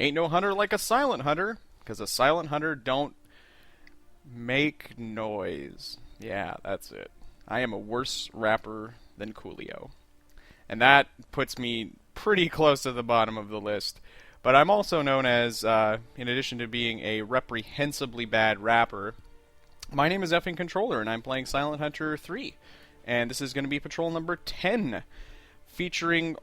Ain't no hunter like a silent hunter, because a silent hunter don't make noise. Yeah, that's it. I am a worse rapper than Coolio. And that puts me pretty close to the bottom of the list. But I'm also known as, in addition to being a reprehensibly bad rapper, my name is Effing Controller, and I'm playing Silent Hunter 3. And this is going to be patrol number 10, featuring,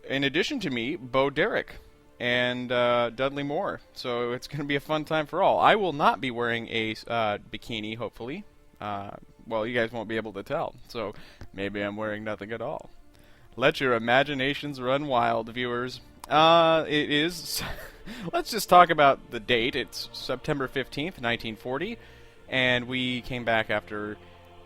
in addition to me, Bo Derek and Dudley Moore. So it's going to be a fun time for all. I will not be wearing a bikini, hopefully. Well, you guys won't be able to tell, so maybe I'm wearing nothing at all. Let your imaginations run wild, viewers. It is... Let's just talk about the date. It's September 15th, 1940, and we came back after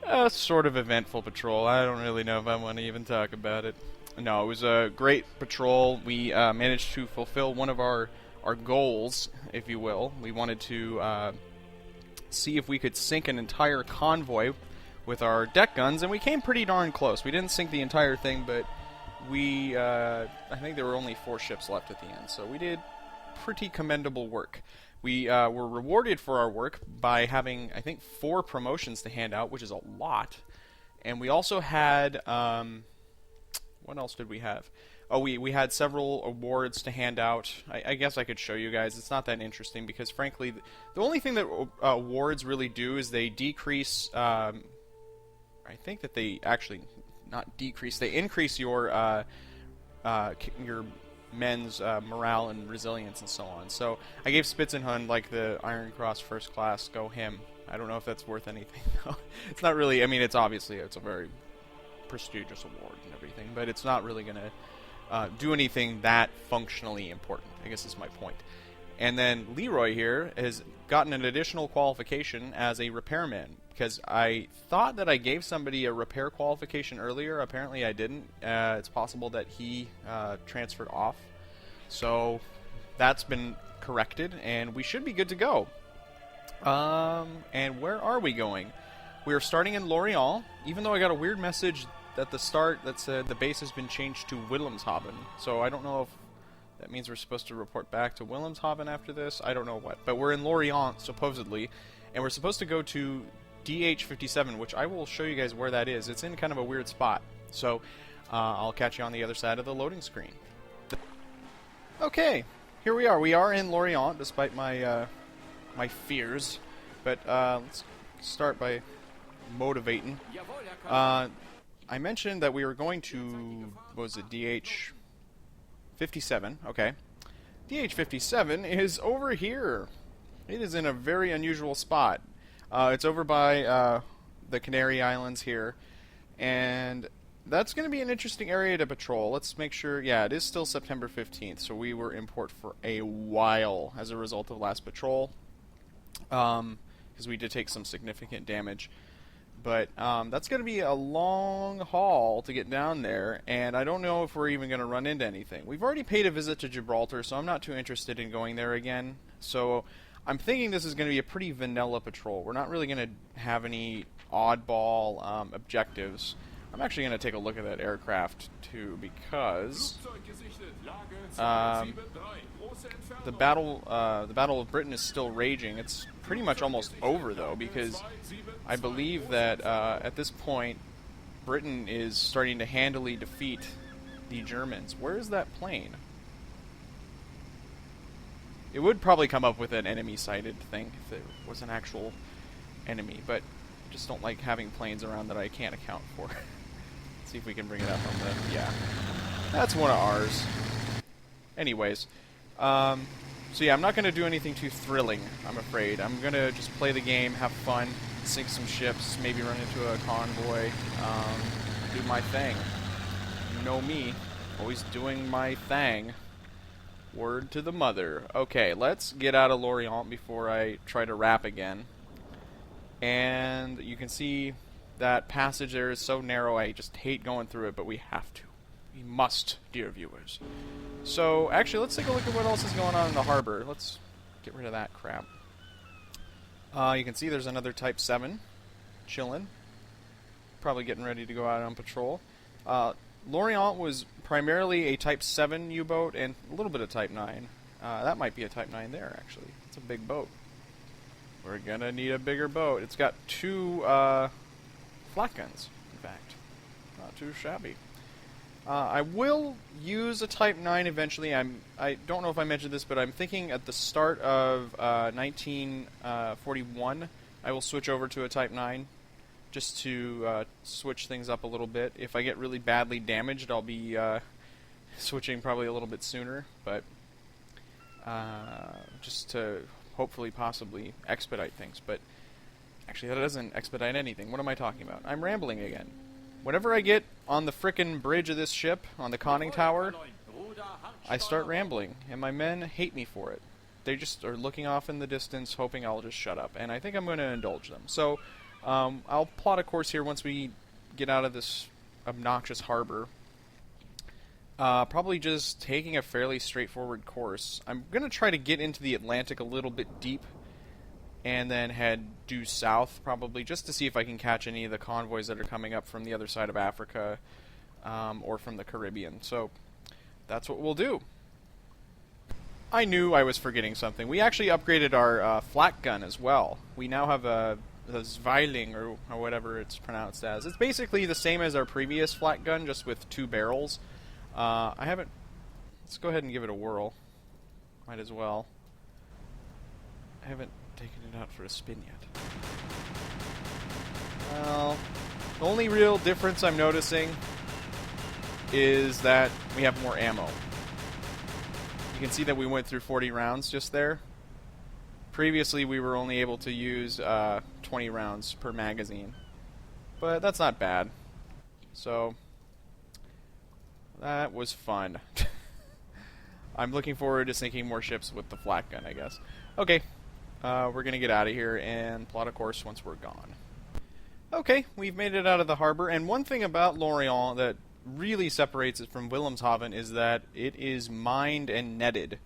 a sort of eventful patrol. I don't really know if I want to even talk about it. No, it was a great patrol. We managed to fulfill one of our goals, if you will. We wanted to see if we could sink an entire convoy with our deck guns, and we came pretty darn close. We didn't sink the entire thing, but we, I think there were only 4 ships left at the end, so we did pretty commendable work. We were rewarded for our work by having, I think, 4 promotions to hand out, which is a lot. And we also had, what else did we have? Oh, we had several awards to hand out. I guess I could show you guys. It's not that interesting because, frankly, the only thing that awards really do is they decrease, I think that they actually, not decrease, they increase your men's morale and resilience and so on. So I gave Spitzenhund like the Iron Cross First Class. Go him. I don't know if that's worth anything though. It's not really. I mean, it's obviously it's a very prestigious award and everything, but it's not really going to do anything that functionally important. I guess is my point. And then Leroy here has gotten an additional qualification as a repairman, because I thought that I gave somebody a repair qualification earlier. Apparently I didn't. It's possible that he transferred off. So that's been corrected, and we should be good to go. And where are we going? We are starting in Lorient, even though I got a weird message at the start that said the base has been changed to Wilhelmshaven. So I don't know if that means we're supposed to report back to Wilhelmshaven after this. I don't know what. But we're in Lorient, supposedly, and we're supposed to go to DH-57, which I will show you guys where that is. It's in kind of a weird spot. So I'll catch you on the other side of the loading screen. Okay, here we are. We are in Lorient, despite my my fears. But let's start by motivating. I mentioned that we were going to, what was it, DH-57. Okay. DH-57 is over here. It is in a very unusual spot. It's over by the Canary Islands here, and that's going to be an interesting area to patrol. Let's make sure, yeah, it is still September 15th, so we were in port for a while as a result of last patrol, because we did take some significant damage. But that's going to be a long haul to get down there, and I don't know if we're even going to run into anything. We've already paid a visit to Gibraltar, so I'm not too interested in going there again. So I'm thinking this is going to be a pretty vanilla patrol. We're not really going to have any oddball objectives. I'm actually going to take a look at that aircraft, too, because the Battle of Britain is still raging. It's pretty much almost over, though, because I believe that at this point, Britain is starting to handily defeat the Germans. Where is that plane? It would probably come up with an enemy-sighted thing if there was an actual enemy, but I just don't like having planes around that I can't account for. Let's see if we can bring it up on the... Yeah. That's one of ours. Anyways. So yeah, I'm not going to do anything too thrilling, I'm afraid. I'm going to just play the game, have fun, sink some ships, maybe run into a convoy, do my thing. You know me, always doing my thing. Word to the mother. Okay, let's get out of Lorient before I try to rap again. And you can see that passage there is so narrow, I just hate going through it, but we have to. We must, dear viewers. So, actually, let's take a look at what else is going on in the harbor. Let's get rid of that crap. You can see there's another Type 7 chilling. Probably getting ready to go out on patrol. Lorient was primarily a Type 7 U-boat and a little bit of Type 9. That might be a Type 9 there, actually. It's a big boat. We're gonna need a bigger boat. It's got 2 flat guns, in fact. Not too shabby. I will use a Type 9 eventually. I don't know if I mentioned this, but I'm thinking at the start of 1941, I will switch over to a Type 9 just to switch things up a little bit. If I get really badly damaged, I'll be switching probably a little bit sooner, but just to hopefully possibly expedite things. But actually, that doesn't expedite anything. What am I talking about? I'm rambling again. Whenever I get on the frickin' bridge of this ship, on the conning tower, I start rambling, and my men hate me for it. They just are looking off in the distance, hoping I'll just shut up, and I think I'm going to indulge them. So, I'll plot a course here once we get out of this obnoxious harbor. Probably just taking a fairly straightforward course. I'm going to try to get into the Atlantic a little bit deep, and then head due south, probably, just to see if I can catch any of the convoys that are coming up from the other side of Africa, or from the Caribbean. So, that's what we'll do. I knew I was forgetting something. We actually upgraded our flak gun as well. We now have a Zweiling, or whatever it's pronounced as. It's basically the same as our previous flak gun, just with 2 barrels. Let's go ahead and give it a whirl. Might as well. I haven't taken it out for a spin yet. Well, the only real difference I'm noticing is that we have more ammo. You can see that we went through 40 rounds just there. Previously, we were only able to use 20 rounds per magazine. But that's not bad. So, that was fun. I'm looking forward to sinking more ships with the flak gun, I guess. Okay. We're going to get out of here and plot a course once we're gone. Okay, we've made it out of the harbor, and one thing about Lorient that really separates it from Wilhelmshaven is that it is mined and netted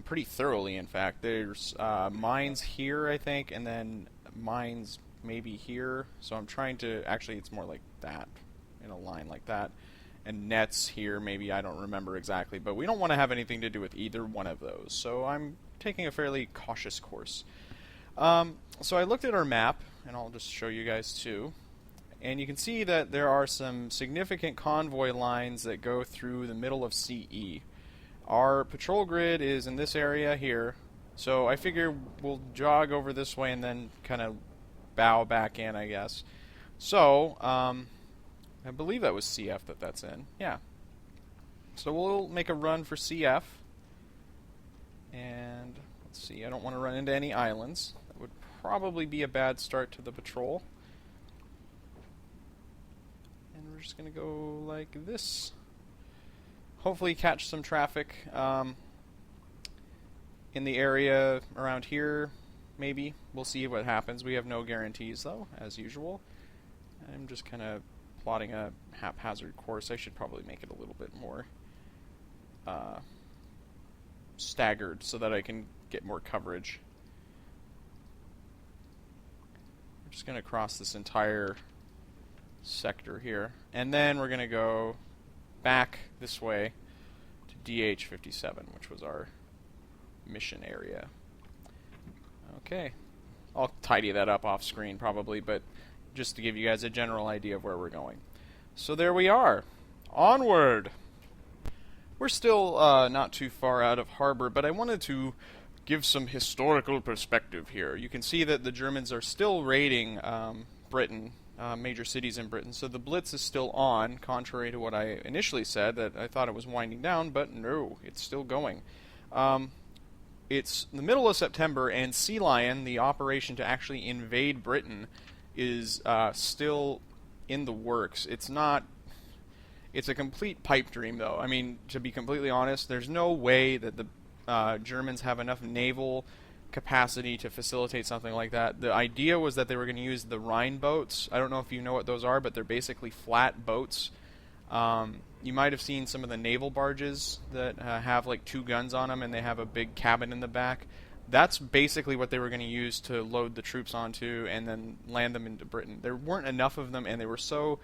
pretty thoroughly, in fact. There's mines here, I think, and then mines maybe here. So I'm trying to... Actually, it's more like that, in a line like that. And nets here, maybe, I don't remember exactly, but we don't want to have anything to do with either one of those. So I'm taking a fairly cautious course. So I looked at our map, and I'll just show you guys too, and you can see that there are some significant convoy lines that go through the middle of CE. Our patrol grid is in this area here, so I figure we'll jog over this way and then kind of bow back in, I guess. So, I believe that was CF that's in. Yeah. So we'll make a run for CF. And let's see, I don't want to run into any islands. That would probably be a bad start to the patrol. And we're just going to go like this. Hopefully catch some traffic in the area around here, maybe. We'll see what happens. We have no guarantees, though, as usual. I'm just kind of plotting a haphazard course. I should probably make it a little bit more staggered so that I can get more coverage. We're just going to cross this entire sector here, and then we're going to go back this way to DH-57, which was our mission area. Okay. I'll tidy that up off screen probably, but just to give you guys a general idea of where we're going. So there we are. Onward! We're still not too far out of harbor, but I wanted to give some historical perspective here. You can see that the Germans are still raiding Britain, major cities in Britain, so the Blitz is still on, contrary to what I initially said, that I thought it was winding down, but no, it's still going. It's the middle of September, and Sea Lion, the operation to actually invade Britain, is still in the works. It's not... It's a complete pipe dream, though. I mean, to be completely honest, there's no way that the Germans have enough naval capacity to facilitate something like that. The idea was that they were going to use the Rhine boats. I don't know if you know what those are, but they're basically flat boats. You might have seen some of the naval barges that have like 2 guns on them, and they have a big cabin in the back. That's basically what they were going to use to load the troops onto and then land them into Britain. There weren't enough of them, and they were so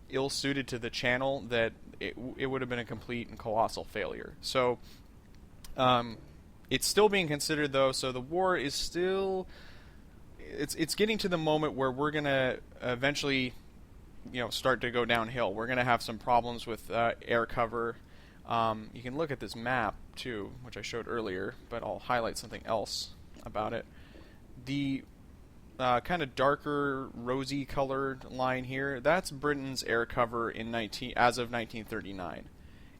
ill-suited to the channel that it would have been a complete and colossal failure. So It's still being considered, though, so the war is still... It's getting to the moment where we're going to eventually, start to go downhill. We're going to have some problems with air cover. You can look at this map, too, which I showed earlier, but I'll highlight something else about it. The kind of darker, rosy-colored line here, that's Britain's air cover as of 1939.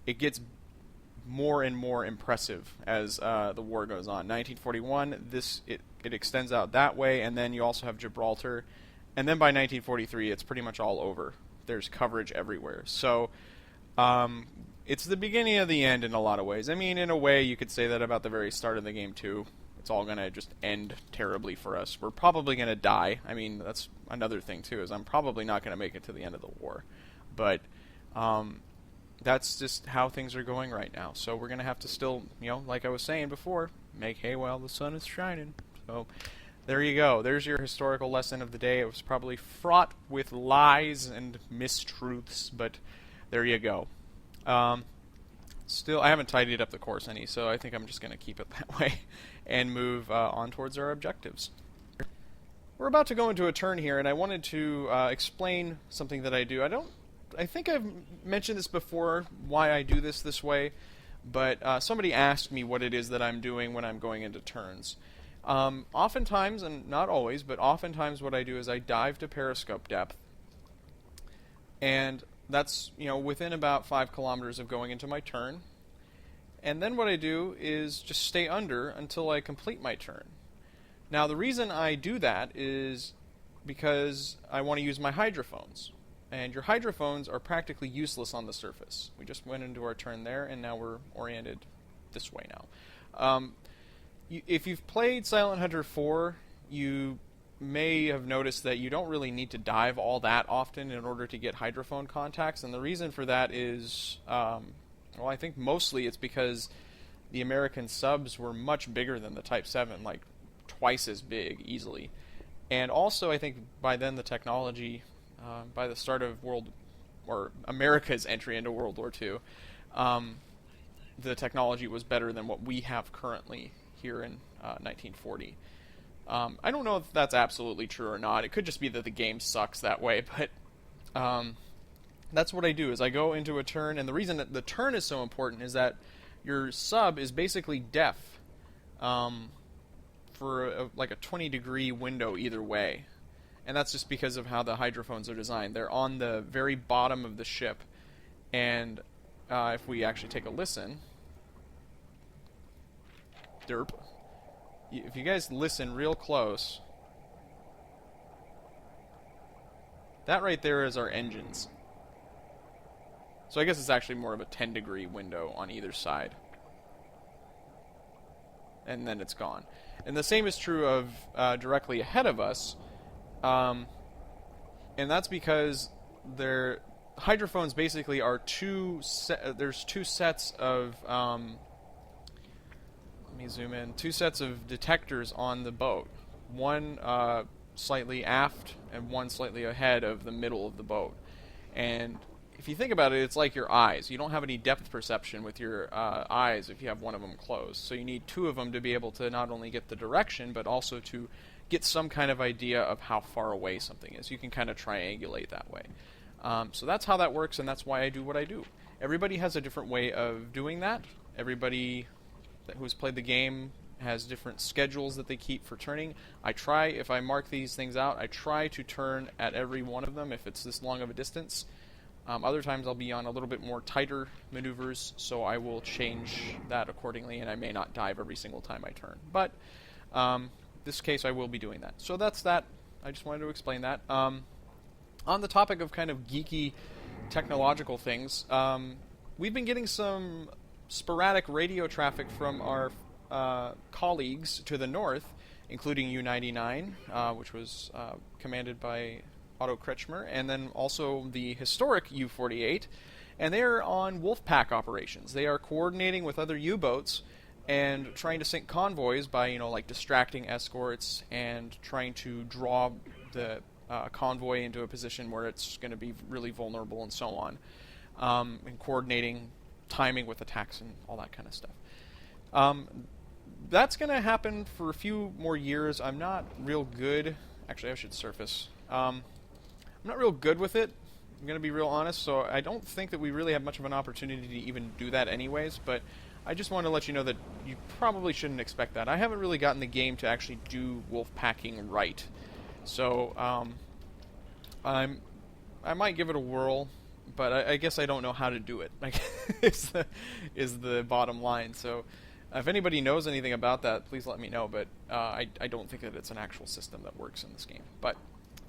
It gets more and more impressive as the war goes on. 1941, it extends out that way, and then you also have Gibraltar. And then by 1943, it's pretty much all over. There's coverage everywhere. So it's the beginning of the end in a lot of ways. I mean, in a way, you could say that about the very start of the game, too. It's all going to just end terribly for us. We're probably going to die. I mean, that's another thing, too, is I'm probably not going to make it to the end of the war. But that's just how things are going right now. So we're going to have to still, like I was saying before, make hay while the sun is shining. So there you go. There's your historical lesson of the day. It was probably fraught with lies and mistruths, but there you go. Still, I haven't tidied up the course any, so I think I'm just going to keep it that way and move on towards our objectives. We're about to go into a turn here, and I wanted to explain something that I do. I think I've mentioned this before, why I do this way, but somebody asked me what it is that I'm doing when I'm going into turns. Oftentimes, and not always, but oftentimes what I do is I dive to periscope depth, and that's, within about 5 kilometers of going into my turn. And then what I do is just stay under until I complete my turn. Now, the reason I do that is because I want to use my hydrophones. And your hydrophones are practically useless on the surface. We just went into our turn there, and now we're oriented this way now. If you've played Silent Hunter 4, you may have noticed that you don't really need to dive all that often in order to get hydrophone contacts, and the reason for that is, I think mostly it's because the American subs were much bigger than the Type 7, like twice as big, easily. And also, I think by then the technology, by the start of America's entry into World War II, the technology was better than what we have currently here in 1940. I don't know if that's absolutely true or not. It could just be that the game sucks that way, but that's what I do, is I go into a turn, and the reason that the turn is so important is that your sub is basically deaf for like a 20-degree window either way. And that's just because of how the hydrophones are designed. They're on the very bottom of the ship, and if we actually take a listen... Derp. If you guys listen real close, that right there is our engines. So I guess it's actually more of a 10-degree window on either side. And then it's gone. And the same is true of directly ahead of us. And that's because hydrophones basically are there's two sets of... let me zoom in. 2 sets of detectors on the boat. One slightly aft and one slightly ahead of the middle of the boat. And if you think about it, it's like your eyes. You don't have any depth perception with your eyes if you have one of them closed. So you need 2 of them to be able to not only get the direction, but also to get some kind of idea of how far away something is. You can kind of triangulate that way. So that's how that works, and that's why I do what I do. Everybody has a different way of doing that. Everybody who's played the game has different schedules that they keep for turning. If I mark these things out, I try to turn at every one of them if it's this long of a distance. Other times I'll be on a little bit more tighter maneuvers, so I will change that accordingly, and I may not dive every single time I turn. But this case I will be doing that. So that's that. I just wanted to explain that. On the topic of kind of geeky technological things, we've been getting some sporadic radio traffic from our colleagues to the north, including U-99, which was commanded by Otto Kretschmer, and then also the historic U-48, and they are on Wolfpack operations. They are coordinating with other U-boats and trying to sink convoys by, like distracting escorts and trying to draw the convoy into a position where it's going to be really vulnerable and so on, and coordinating timing with attacks and all that kind of stuff. Um, that's going to happen for a few more years. I'm not real good. Actually, I should surface. I'm not real good with it. I'm going to be real honest, so I don't think that we really have much of an opportunity to even do that anyways, but I just want to let you know that you probably shouldn't expect that. I haven't really gotten the game to actually do wolf packing right. So, I might give it a whirl, but I guess I don't know how to do it. Like, is the bottom line. So, if anybody knows anything about that, please let me know. But I don't think that it's an actual system that works in this game. But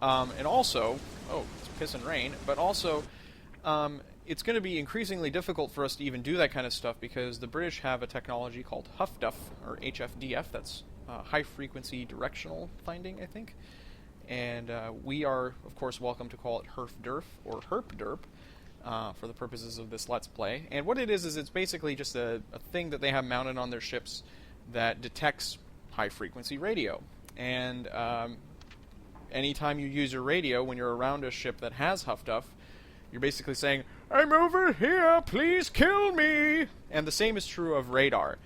and also, oh, it's piss and rain. But also, it's going to be increasingly difficult for us to even do that kind of stuff because the British have a technology called HFDF or HFDF. That's high frequency directional finding, I think. And we are, of course, welcome to call it HERF-DERF or HERP-DERP for the purposes of this Let's Play. And what it is it's basically just a thing that they have mounted on their ships that detects high-frequency radio. And anytime you use your radio when you're around a ship that has HFDF, you're basically saying, "I'm over here, please kill me!" And the same is true of radar.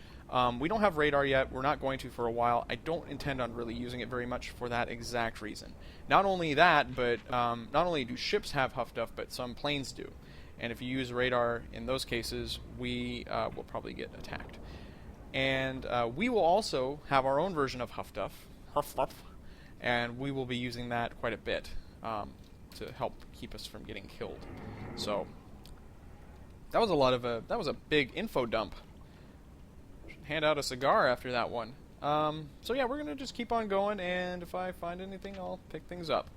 We don't have radar yet. We're not going to for a while. I don't intend on really using it very much for that exact reason. Not only that, but not only do ships have HFDF, but some planes do. And if you use radar in those cases, we will probably get attacked. And we will also have our own version of HFDF, and we will be using that quite a bit to help keep us from getting killed. So that was that was a big info dump. Hand out a cigar after that one. So yeah, we're gonna just keep on going, and if I find anything, I'll pick things up.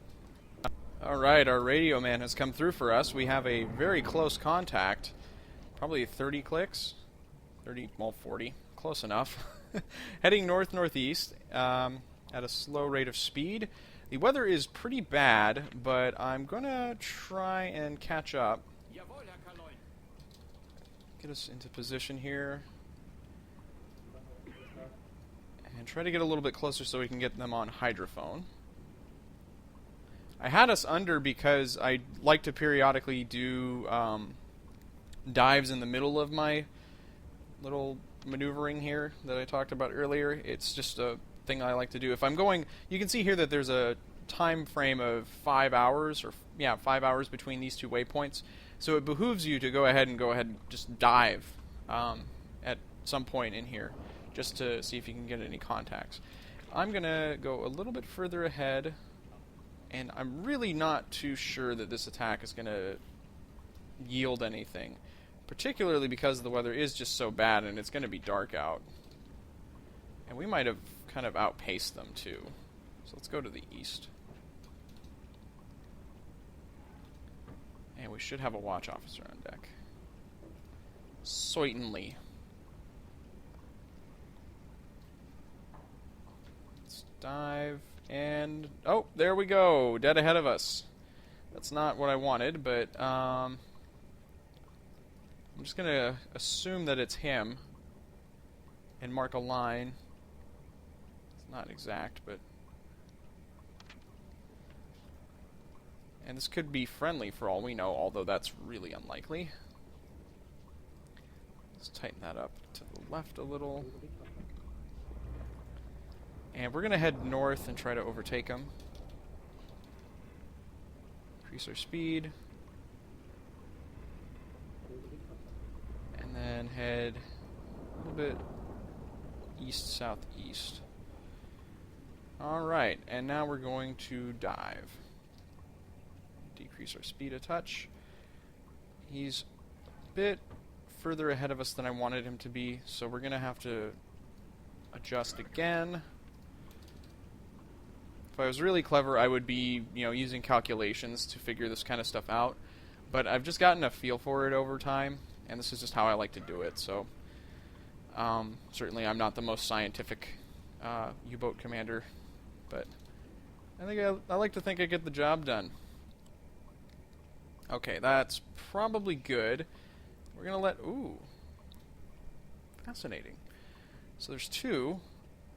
Alright, our radio man has come through for us. We have a very close contact. Probably 30 clicks. 40. Close enough. Heading north-northeast at a slow rate of speed. The weather is pretty bad, but I'm gonna try and catch up. Get us into position here. And try to get a little bit closer so we can get them on hydrophone. I had us under because I like to periodically do dives in the middle of my little maneuvering here that I talked about earlier. It's just a thing I like to do. If I'm going, you can see here that there's a time frame of 5 hours, 5 hours between these two waypoints. So it behooves you to go ahead and just dive at some point in here, just to see if you can get any contacts. I'm going to go a little bit further ahead, and I'm really not too sure that this attack is going to yield anything, particularly because the weather is just so bad and it's going to be dark out. And we might have kind of outpaced them too. So let's go to the east. And we should have a watch officer on deck. Certainly. Dive, and oh, there we go, dead ahead of us. That's not what I wanted, but I'm just gonna assume that it's him and mark a line. It's not exact, but and this could be friendly for all we know, although that's really unlikely. Let's tighten that up to the left a little. And we're going to head north and try to overtake them. Increase our speed. And then head a little bit east-southeast. Alright, and now we're going to dive. Decrease our speed a touch. He's a bit further ahead of us than I wanted him to be, so we're going to have to adjust again. If I was really clever, I would be, using calculations to figure this kind of stuff out. But I've just gotten a feel for it over time, and this is just how I like to do it. So, certainly I'm not the most scientific U-boat commander, but I think I like to think I get the job done. Okay, that's probably good. We're gonna ooh, fascinating. So there's two.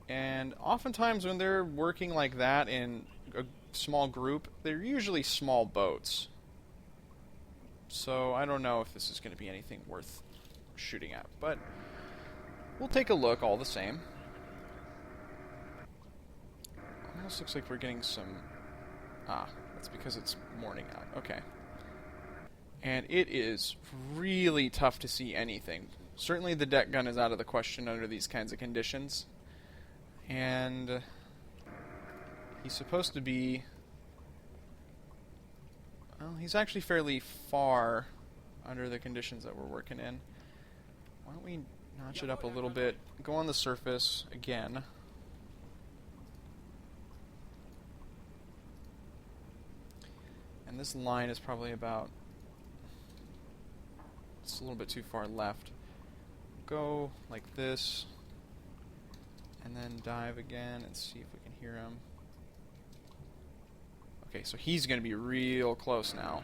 And oftentimes when they're working like that in a small group, they're usually small boats. So I don't know if this is going to be anything worth shooting at. But we'll take a look all the same. Almost looks like we're getting some... Ah, that's because it's morning out. Okay. And it is really tough to see anything. Certainly the deck gun is out of the question under these kinds of conditions. And he's supposed to be... Well, he's actually fairly far under the conditions that we're working in. Why don't we notch it up a little bit, go on the surface again. And this line is probably about... It's a little bit too far left. Go like this, and then dive again and see if we can hear him. Okay, so he's going to be real close now.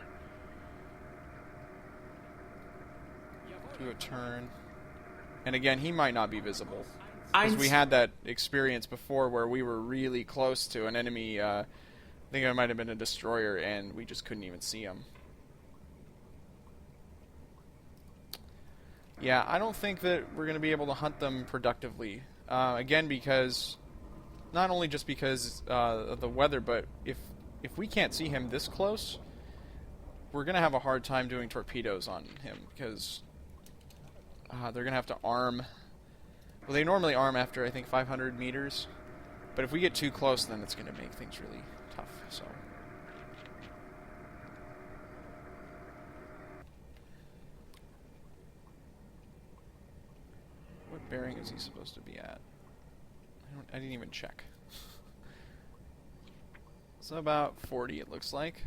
Do a turn. And again, he might not be visible. Because we had that experience before where we were really close to an enemy, I think it might have been a destroyer, and we just couldn't even see him. Yeah, I don't think that we're going to be able to hunt them productively. Again, because... Not only just because of the weather, but if we can't see him this close, we're going to have a hard time doing torpedoes on him, because they're going to have to arm... Well, they normally arm after, I think, 500 meters. But if we get too close, then it's going to make things really tough, so... What bearing is he supposed to be at? I didn't even check. So about 40, it looks like.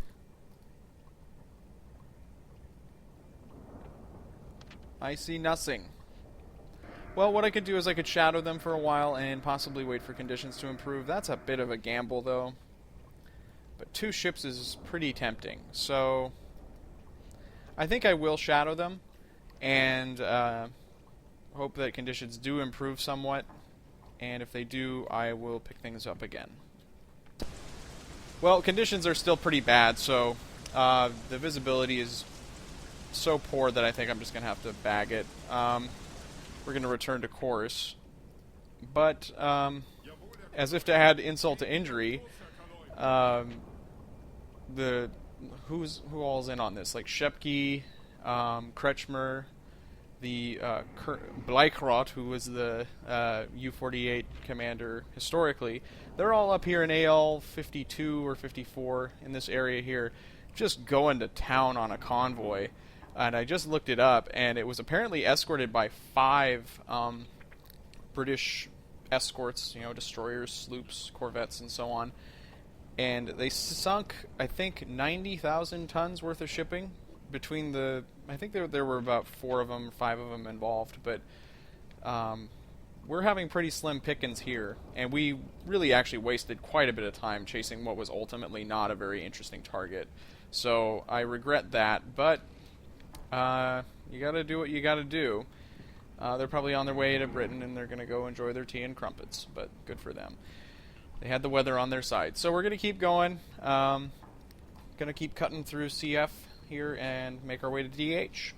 I see nothing. Well, what I could do is I could shadow them for a while and possibly wait for conditions to improve. That's a bit of a gamble, though. But 2 ships is pretty tempting. So I think I will shadow them and hope that conditions do improve somewhat. And if they do, I will pick things up again. Well, conditions are still pretty bad, so the visibility is so poor that I think I'm just going to have to bag it. We're going to return to course. But, as if to add insult to injury, who all's in on this? Like Shepke, Kretschmer, the Bleichroth, who was the U-48 commander historically, they're all up here in AL 52 or 54 in this area here, just going to town on a convoy. And I just looked it up, and it was apparently escorted by 5 British escorts, you know, destroyers, sloops, corvettes, and so on. And they sunk, I think, 90,000 tons worth of shipping between the... I think there were about 4 of them, 5 of them involved, but we're having pretty slim pickings here, and we really actually wasted quite a bit of time chasing what was ultimately not a very interesting target. So I regret that, but you gotta do what you gotta do. They're probably on their way to Britain, and they're gonna go enjoy their tea and crumpets, but good for them. They had the weather on their side. So we're gonna keep going. Gonna keep cutting through CF here and make our way to DH.